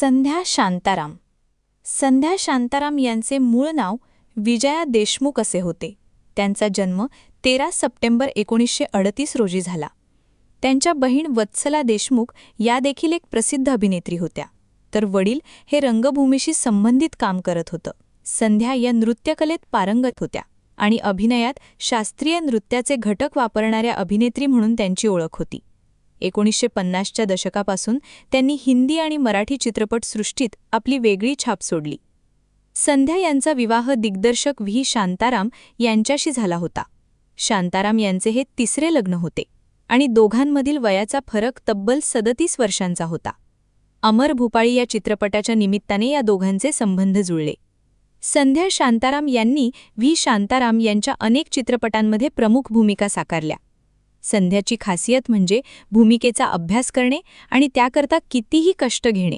संध्या शांताराम. संध्या शांताराम यांचे मूळ नाव विजया देशमुख असे होते. त्यांचा जन्म 13 सप्टेंबर 1938 रोजी झाला. त्यांच्या बहीण वत्सला देशमुख या देखील एक प्रसिद्ध अभिनेत्री होत्या, तर वडील हे रंगभूमीशी संबंधित काम करत होतं. संध्या या नृत्यकलेत पारंगत होत्या आणि अभिनयात शास्त्रीय नृत्याचे घटक वापरणाऱ्या अभिनेत्री म्हणून त्यांची ओळख होती. 1950च्या दशकापासून त्यांनी हिंदी आणि मराठी चित्रपटसृष्टीत आपली वेगळी छाप सोडली. संध्या यांचा विवाह दिग्दर्शक व्ही. शांताराम यांच्याशी झाला होता. शांताराम यांचे हे तिसरे लग्न होते आणि दोघांमधील वयाचा फरक तब्बल 37 वर्षांचा होता. अमर भूपाळी या चित्रपटाच्या निमित्ताने या दोघांचे संबंध जुळले. संध्या शांताराम यांनी व्ही. शांताराम यांच्या अनेक चित्रपटांमध्ये प्रमुख भूमिका साकारल्या. संध्याची खासियत म्हणजे भूमिकेचा अभ्यास करणे आणि त्याकरता कितीही कष्ट घेणे.